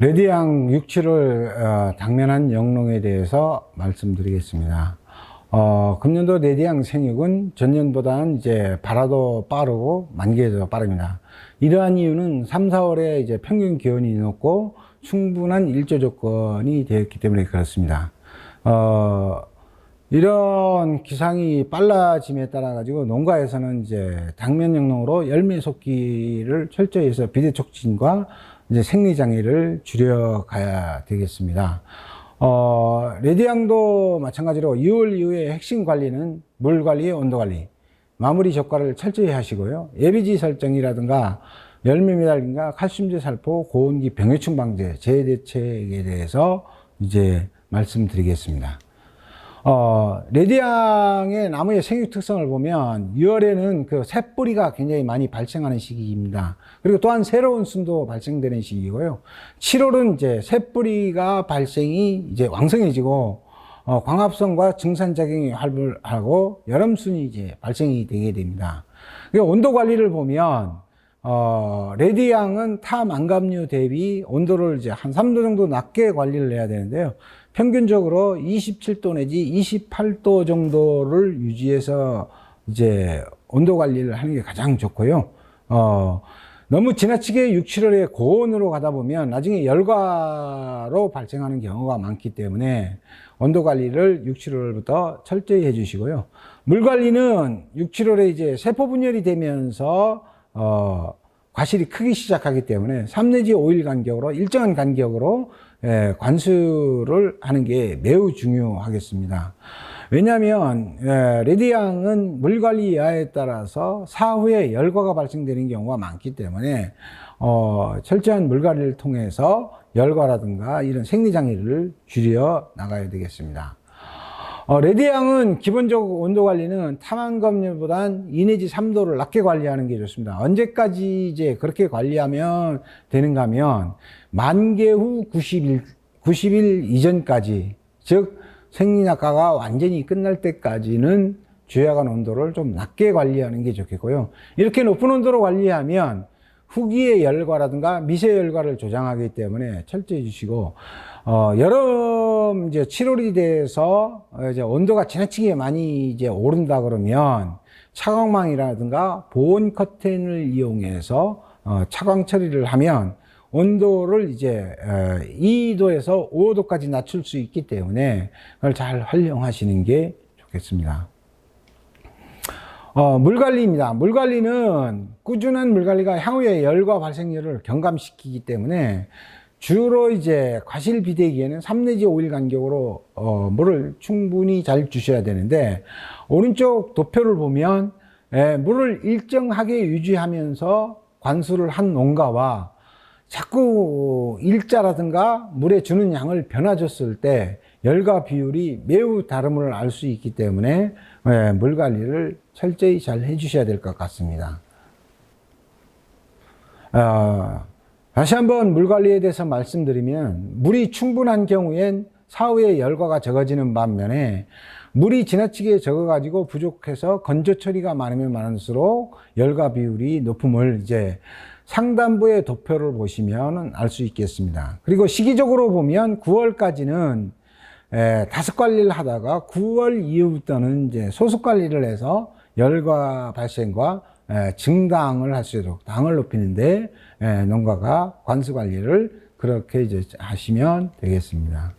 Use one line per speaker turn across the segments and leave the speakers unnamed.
레디양 67을 당면한 영농에 대해서 말씀드리겠습니다. 금년도 레디양 생육은 전년보다는 이제 발화도 빠르고 만개도 빠릅니다. 이러한 이유는 3, 4월에 이제 평균 기온이 높고 충분한 일조 조건이 되었기 때문에 그렇습니다. 이런 기상이 빨라짐에 따라 가지고 농가에서는 이제 당면 영농으로 열매 속기를 철저히 해서 비대 촉진과 이제 생리 장애를 줄여가야 되겠습니다. 레디양도 마찬가지로 2월 이후에 핵심 관리는 물 관리, 온도 관리, 마무리 적과를 철저히 하시고요. 예비지 설정이라든가 열매 매달림과 칼슘제 살포, 고온기 병해충 방제, 재해 대책에 대해서 이제 말씀드리겠습니다. 레디양의 나무의 생육 특성을 보면 6월에는 그 새뿌리가 굉장히 많이 발생하는 시기입니다. 그리고 또한 새로운 순도 발생되는 시기고요. 7월은 이제 새뿌리가 발생이 이제 왕성해지고 광합성과 증산작용이 활발하고 여름순이 이제 발생이 되게 됩니다. 그리고 온도 관리를 보면 레디양은 타 망감류 대비 온도를 이제 한 3도 정도 낮게 관리를 해야 되는데요. 평균적으로 27도 내지 28도 정도를 유지해서 이제 온도 관리를 하는 게 가장 좋고요. 너무 지나치게 6, 7월에 고온으로 가다 보면 나중에 열과로 발생하는 경우가 많기 때문에 온도 관리를 6, 7월부터 철저히 해주시고요. 물 관리는 6, 7월에 이제 세포 분열이 되면서 과실이 크기 시작하기 때문에 3 내지 5일 간격으로 일정한 간격으로 관수를 하는 게 매우 중요하겠습니다. 왜냐하면 레디양은 물관리 여하에 따라서 사후에 열과가 발생되는 경우가 많기 때문에 철저한 물관리를 통해서 열과라든가 이런 생리장애를 줄여 나가야 되겠습니다. 레디양은 기본적으로 온도 관리는 타망검류보단 2 내지 3도를 낮게 관리하는 게 좋습니다. 언제까지 이제 그렇게 관리하면 되는가 하면 만개 후 90일 이전까지, 즉 생리낙하가 완전히 끝날 때까지는 주야간 온도를 좀 낮게 관리하는 게 좋겠고요. 이렇게 높은 온도로 관리하면 후기의 열과라든가 미세 열과를 조장하기 때문에 철저히 해주시고, 여름 이제 7월이 돼서 이제 온도가 지나치게 많이 이제 오른다 그러면 차광망이라든가 보온 커튼을 이용해서 차광 처리를 하면 온도를 이제 2도에서 5도까지 낮출 수 있기 때문에 그걸 잘 활용하시는 게 좋겠습니다. 물관리입니다. 물관리는 꾸준한 물관리가 향후에 열과 발생률을 경감시키기 때문에 주로 이제 과실 비대기에는 3 내지 5일 간격으로 물을 충분히 잘 주셔야 되는데, 오른쪽 도표를 보면 물을 일정하게 유지하면서 관수를 한 농가와 자꾸 일자라든가 물에 주는 양을 변화 줬을 때 열과 비율이 매우 다름을 알 수 있기 때문에 물 관리를 철저히 잘 해주셔야 될 것 같습니다. 다시 한번 물 관리에 대해서 말씀드리면, 물이 충분한 경우엔 사후에 열과가 적어지는 반면에 물이 지나치게 적어가지고 부족해서 건조 처리가 많으면 많을수록 열과 비율이 높음을 이제 상단부의 도표를 보시면 알 수 있겠습니다. 그리고 시기적으로 보면 9월까지는 다습 관리를 하다가 9월 이후부터는 이제 소습 관리를 해서 열과 발생과 증당을 할 수 있도록 당을 높이는데 농가가 관수 관리를 그렇게 이제 하시면 되겠습니다.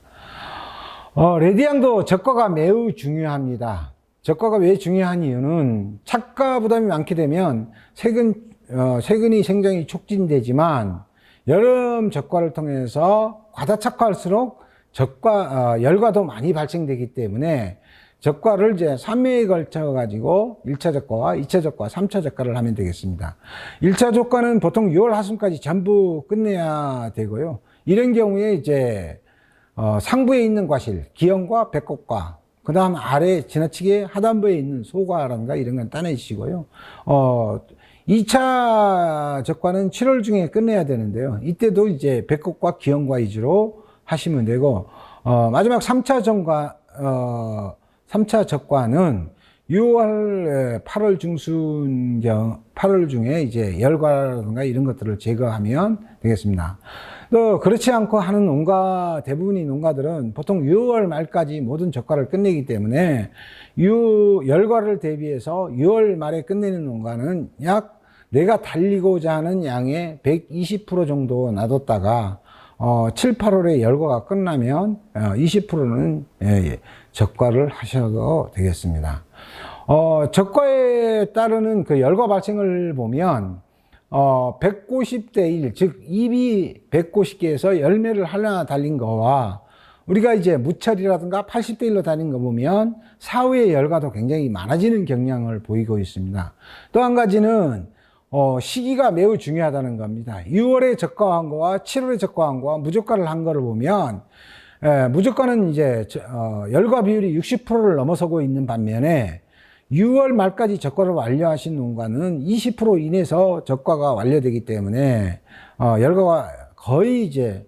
레디양도 적과가 매우 중요합니다. 적과가 왜 중요한 이유는 착과 부담이 많게 되면 세근이 생장이 촉진되지만 여름 적과를 통해서 과다 착과할수록 열과도 많이 발생되기 때문에 적과를 이제 3회에 걸쳐 가지고 1차 적과와 2차 적과, 3차 적과를 하면 되겠습니다. 1차 적과는 보통 6월 하순까지 전부 끝내야 되고요. 이런 경우에 이제 상부에 있는 과실, 기형과 백곡과, 그 다음 아래 지나치게 하단부에 있는 소과라든가 이런 건 따내시고요. 2차 적과는 7월 중에 끝내야 되는데요. 이때도 이제 백곡과 기형과 위주로 하시면 되고, 마지막 3차 적과는 6월, 8월 중순경, 8월 중에 이제 열과라든가 이런 것들을 제거하면 되겠습니다. 또 그렇지 않고 하는 농가, 대부분의 농가들은 보통 6월 말까지 모든 적과를 끝내기 때문에 열과를 대비해서 6월 말에 끝내는 농가는 약 내가 달리고자 하는 양의 120% 정도 놔뒀다가 7, 8월에 열과가 끝나면 20%는 적과를 하셔도 되겠습니다. 적과에 따르는 그 열과 발생을 보면 150대 1, 즉 잎이 150개에서 열매를 하나 달린 거와 우리가 이제 무철이라든가 80대 1로 달린 거 보면 사후의 열과도 굉장히 많아지는 경향을 보이고 있습니다. 또 한 가지는 시기가 매우 중요하다는 겁니다. 6월에 적과한 거와 7월에 적과한 거와 무적과를 한 거를 보면 무적과는 이제 열과 비율이 60%를 넘어서고 있는 반면에 6월 말까지 적과를 완료하신 농가는 20% 이내에서 적과가 완료되기 때문에 열과가 거의 이제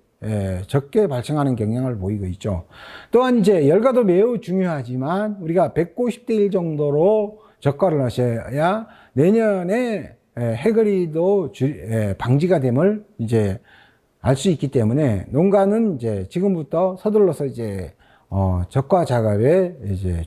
적게 발생하는 경향을 보이고 있죠. 또한 이제 열과도 매우 중요하지만 우리가 150대 1 정도로 적과를 하셔야 내년에 해거리도 방지가 됨을 이제 알 수 있기 때문에 농가는 이제 지금부터 서둘러서 이제 적과 작업에 이제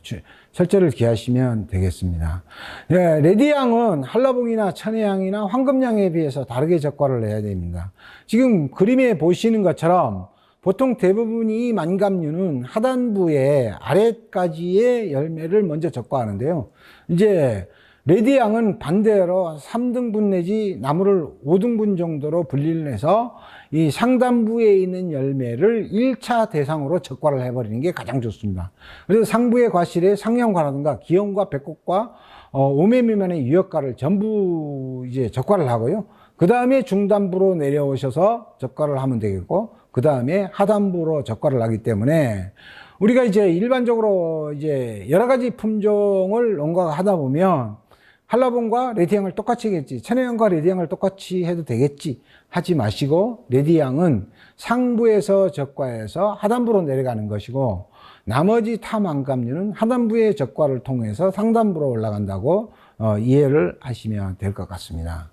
철저를 기하시면 되겠습니다. 레디향은 한라봉이나 천혜향이나 황금향에 비해서 다르게 적과를 내야 됩니다. 지금 그림에 보시는 것처럼 보통 대부분이 만감류는 하단부의 아래까지의 열매를 먼저 적과하는데요. 이제 레디향은 반대로 3등분 내지 나무를 5등분 정도로 분리를 해서 이 상단부에 있는 열매를 1차 대상으로 적과를 해버리는 게 가장 좋습니다. 그래서 상부의 과실에 상향과라든가 기형과 백곡과 5매 미만의 유역과를 전부 이제 적과를 하고요. 그 다음에 중단부로 내려오셔서 적과를 하면 되겠고, 그 다음에 하단부로 적과를 하기 때문에 우리가 이제 일반적으로 이제 여러 가지 품종을 농가가 하다 보면 한라봉과 레디향을 똑같이 하겠지, 천혜향과 레디향을 똑같이 해도 되겠지 하지 마시고, 레디향은 상부에서 적과해서 하단부로 내려가는 것이고 나머지 타 만감류는 하단부의 적과를 통해서 상단부로 올라간다고 이해를 하시면 될 것 같습니다.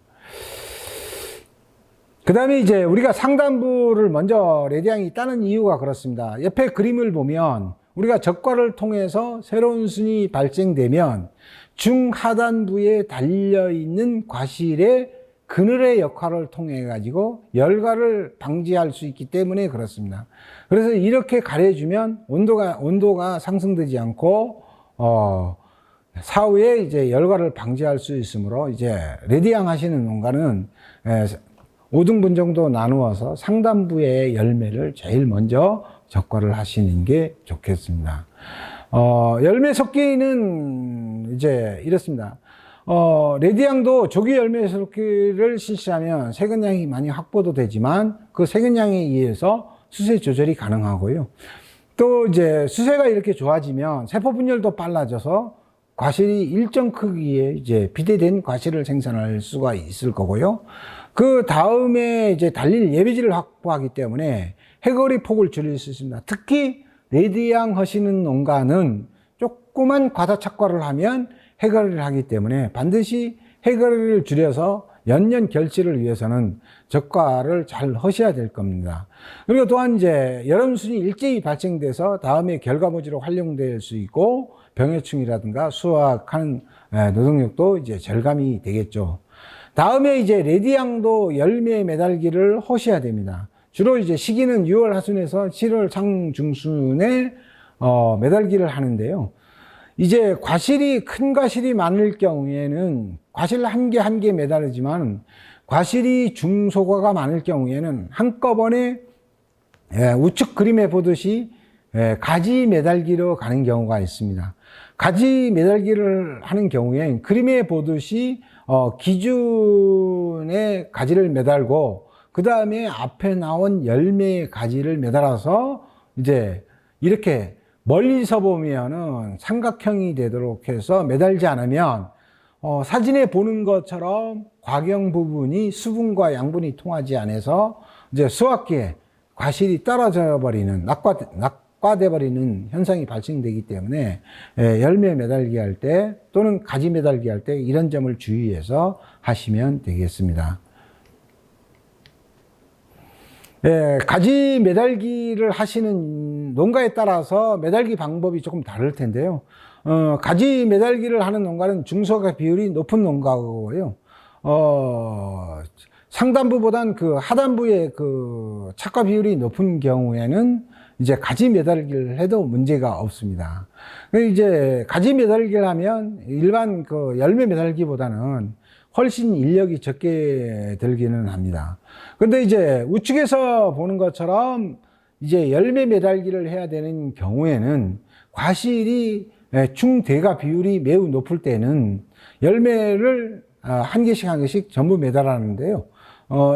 그 다음에 이제 우리가 상단부를 먼저 레디향이 따는 이유가 그렇습니다. 옆에 그림을 보면 우리가 적과를 통해서 새로운 순이 발생되면 중하단부에 달려있는 과실의 그늘의 역할을 통해 가지고 열과를 방지할 수 있기 때문에 그렇습니다. 그래서 이렇게 가려주면 온도가 상승되지 않고 사후에 이제 열과를 방지할 수 있으므로 이제 레디향 하시는 농가는 5등분 정도 나누어서 상단부의 열매를 제일 먼저 적과를 하시는 게 좋겠습니다. 열매 섞기는 이제 이렇습니다. 레디향도 조기 열매 섞기를 실시하면 세근량이 많이 확보도 되지만 그 세근량에 의해서 수세 조절이 가능하고요. 또 이제 수세가 이렇게 좋아지면 세포 분열도 빨라져서 과실이 일정 크기에 이제 비대된 과실을 생산할 수가 있을 거고요. 그 다음에 이제 달릴 예비지를 확보하기 때문에 해거리 폭을 줄일 수 있습니다. 특히 레디향 하시는 농가는 조그만 과다 착과를 하면 해거리를 하기 때문에 반드시 해거리를 줄여서 연년 결실을 위해서는 적과를 잘 하셔야 될 겁니다. 그리고 또한 이제 여름순이 일제히 발생돼서 다음에 결과모지로 활용될 수 있고 병해충이라든가 수확하는 노동력도 이제 절감이 되겠죠. 다음에 이제 레디향도 열매 매달기를 하셔야 됩니다. 주로 이제 시기는 6월 하순에서 7월 상중순에 매달기를 하는데요. 이제 큰 과실이 많을 경우에는 과실 한 개 매달리지만 과실이 중소과가 많을 경우에는 한꺼번에 우측 그림에 보듯이 가지 매달기로 가는 경우가 있습니다. 가지 매달기를 하는 경우엔 그림에 보듯이 기준의 가지를 매달고 그 다음에 앞에 나온 열매의 가지를 매달아서 이제 이렇게 멀리서 보면은 삼각형이 되도록 해서 매달지 않으면 사진에 보는 것처럼 과경 부분이 수분과 양분이 통하지 않아서 이제 수확기에 과실이 떨어져 버리는 낙과돼 버리는 현상이 발생되기 때문에 열매 매달기 할 때 또는 가지 매달기 할 때 이런 점을 주의해서 하시면 되겠습니다. 예, 가지 매달기를 하시는 농가에 따라서 매달기 방법이 조금 다를 텐데요. 가지 매달기를 하는 농가는 중소가 비율이 높은 농가고요. 상단부보단 그 하단부의 그 착과 비율이 높은 경우에는 이제 가지 매달기를 해도 문제가 없습니다. 이제 가지 매달기를 하면 일반 그 열매 매달기보다는 훨씬 인력이 적게 들기는 합니다. 근데 이제 우측에서 보는 것처럼 이제 열매 매달기를 해야 되는 경우에는 과실이 중대가 비율이 매우 높을 때는 열매를 한 개씩 한 개씩 전부 매달하는데요.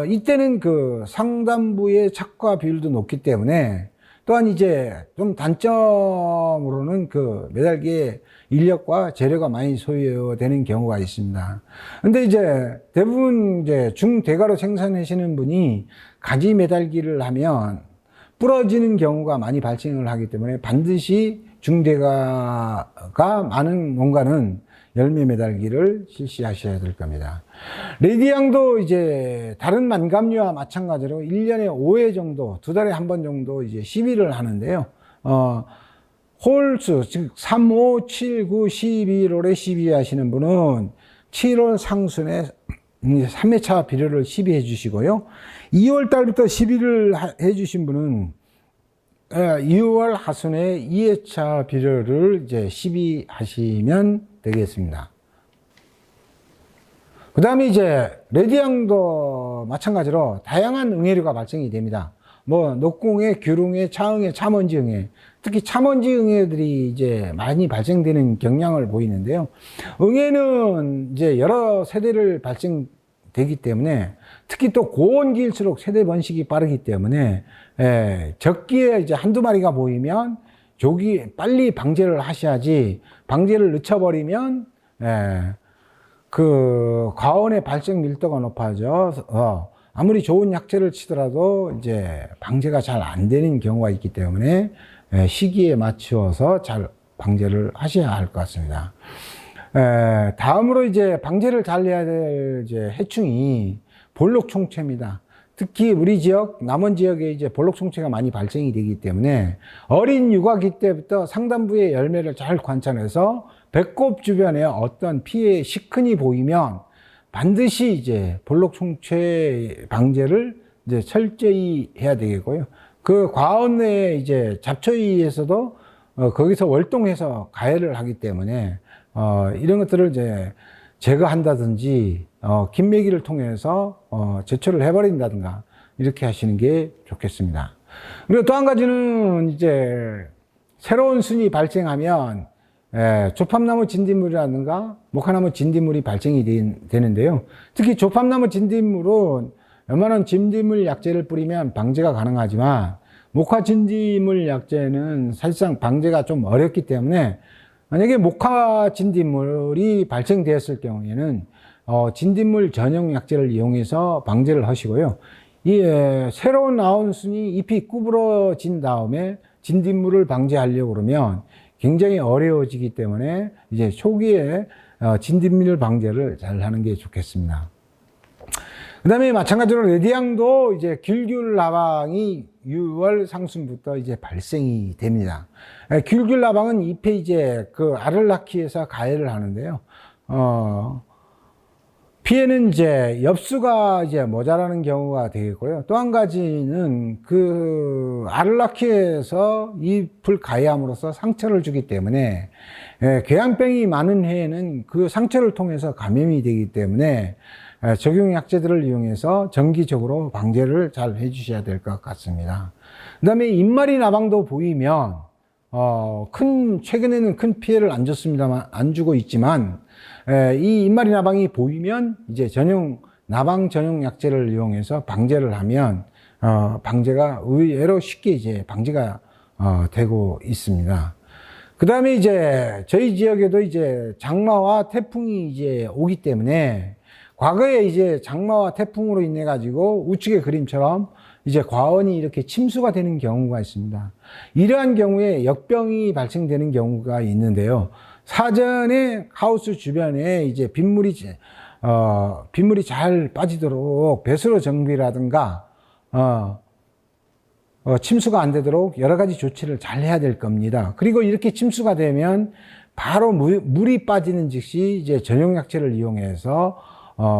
이때는 그 상단부의 착과 비율도 높기 때문에 또한 이제 좀 단점으로는 그 매달기에 인력과 재료가 많이 소요되는 경우가 있습니다. 근데 이제 대부분 이제 중대가로 생산하시는 분이 가지 매달기를 하면 부러지는 경우가 많이 발생을 하기 때문에 반드시 중대가가 많은 농가는 열매 매달기를 실시하셔야 될 겁니다. 레디향도 이제 다른 만감류와 마찬가지로 1년에 5회 정도, 2달에 한 번 정도 이제 시비를 하는데요. 홀수, 즉 3, 5, 7, 9, 11월에 시비하시는 분은 7월 상순에 3회차 비료를 시비해 주시고요. 2월 달부터 시비를 해 주신 분은 2월 하순에 2회차 비료를 이제 시비하시면 되겠습니다. 그 다음에 이제 레디향도 마찬가지로 다양한 응해류가 발생이 됩니다. 뭐 녹궁해, 귤응해, 차응해, 참원지응해, 특히 참원지응해들이 이제 많이 발생되는 경향을 보이는데요. 응해는 이제 여러 세대를 발생되기 때문에 특히 또 고온기일수록 세대 번식이 빠르기 때문에 적기에 이제 한두 마리가 보이면 빨리 방제를 하셔야지 방제를 늦춰버리면 그 과온의 발생 밀도가 높아져 아무리 좋은 약재를 치더라도 이제 방제가 잘 안 되는 경우가 있기 때문에 시기에 맞추어서 잘 방제를 하셔야 할 것 같습니다. 다음으로 이제 방제를 잘 해야 될 이제 해충이 볼록총체입니다. 특히 우리 지역, 남원 지역에 이제 볼록총체가 많이 발생이 되기 때문에 어린 육아기 때부터 상단부의 열매를 잘 관찰해서 배꼽 주변에 어떤 피해 시큰이 보이면 반드시 이제 볼록총체 방제를 이제 철저히 해야 되겠고요. 그 과원 내에 이제 잡초위에서도 거기서 월동해서 가해를 하기 때문에 이런 것들을 이제 제거한다든지 김매기를 통해서 제초를 해버린다든가 이렇게 하시는 게 좋겠습니다. 그리고 또 한 가지는 이제 새로운 순이 발생하면 조팝나무 진딧물이라든가 목화나무 진딧물이 발생이 되는데요. 특히 조팝나무 진딧물은 웬만한 진딧물 약재를 뿌리면 방제가 가능하지만 목화 진딧물 약재는 사실상 방제가 좀 어렵기 때문에 만약에 목화 진딧물이 발생되었을 경우에는 진딧물 전용 약재를 이용해서 방제를 하시고요. 이 새로운 나온 순이 잎이 구부러진 다음에 진딧물을 방제하려고 그러면 굉장히 어려워지기 때문에 이제 초기에 진딧물 방제를 잘 하는 게 좋겠습니다. 그 다음에 마찬가지로 레디향도 이제 귤귤나방이 6월 상순부터 이제 발생이 됩니다. 귤귤나방은 잎에 이제 그 알을 낳기 위해서 가해를 하는데요. 피해는 이제 엽수가 이제 모자라는 경우가 되겠고요. 또 한 가지는 그 알을 낳기 위해서 잎을 가해함으로써 상처를 주기 때문에 궤양병이 많은 해에는 그 상처를 통해서 감염이 되기 때문에 적용 약재들을 이용해서 정기적으로 방제를 잘 해주셔야 될 것 같습니다. 그 다음에 잎마리 나방도 보이면 최근에는 큰 피해를 안 주고 있지만 이 잎마리 나방이 보이면 이제 나방 전용 약재를 이용해서 방제를 하면 방제가 의외로 쉽게 이제 방제가 되고 있습니다. 그 다음에 이제 저희 지역에도 이제 장마와 태풍이 이제 오기 때문에 과거에 이제 장마와 태풍으로 인해 가지고 우측의 그림처럼 이제 과원이 이렇게 침수가 되는 경우가 있습니다. 이러한 경우에 역병이 발생되는 경우가 있는데요. 사전에 하우스 주변에 이제 빗물이 잘 빠지도록 배수로 정비라든가 침수가 안 되도록 여러 가지 조치를 잘 해야 될 겁니다. 그리고 이렇게 침수가 되면 바로 물이 빠지는 즉시 이제 전용약재를 이용해서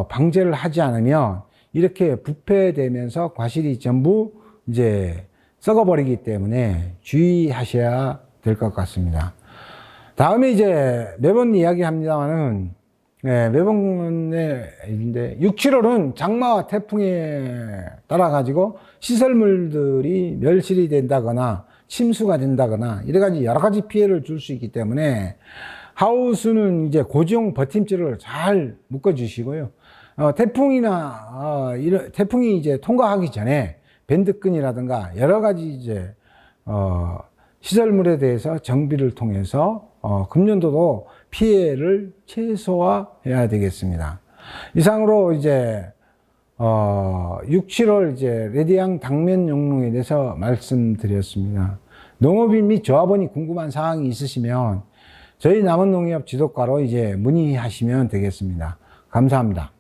방제를 하지 않으면 이렇게 부패되면서 과실이 전부 이제 썩어버리기 때문에 주의하셔야 될 것 같습니다. 다음에 이제 매번 이야기합니다만은 매번인데 6, 7월은 장마와 태풍에 따라 가지고 시설물들이 멸실이 된다거나 침수가 된다거나 여러 가지 피해를 줄 수 있기 때문에 하우스는 이제 고지용 버팀줄을 잘 묶어 주시고요. 태풍이 이제 통과하기 전에 밴드끈이라든가 여러 가지 이제 시설물에 대해서 정비를 통해서 금년도도 피해를 최소화해야 되겠습니다. 이상으로 이제 6, 7월 이제 레디양 당면 용농에 대해서 말씀드렸습니다. 농업인 및 조합원이 궁금한 사항이 있으시면 저희 남원농협 지도과로 이제 문의하시면 되겠습니다. 감사합니다.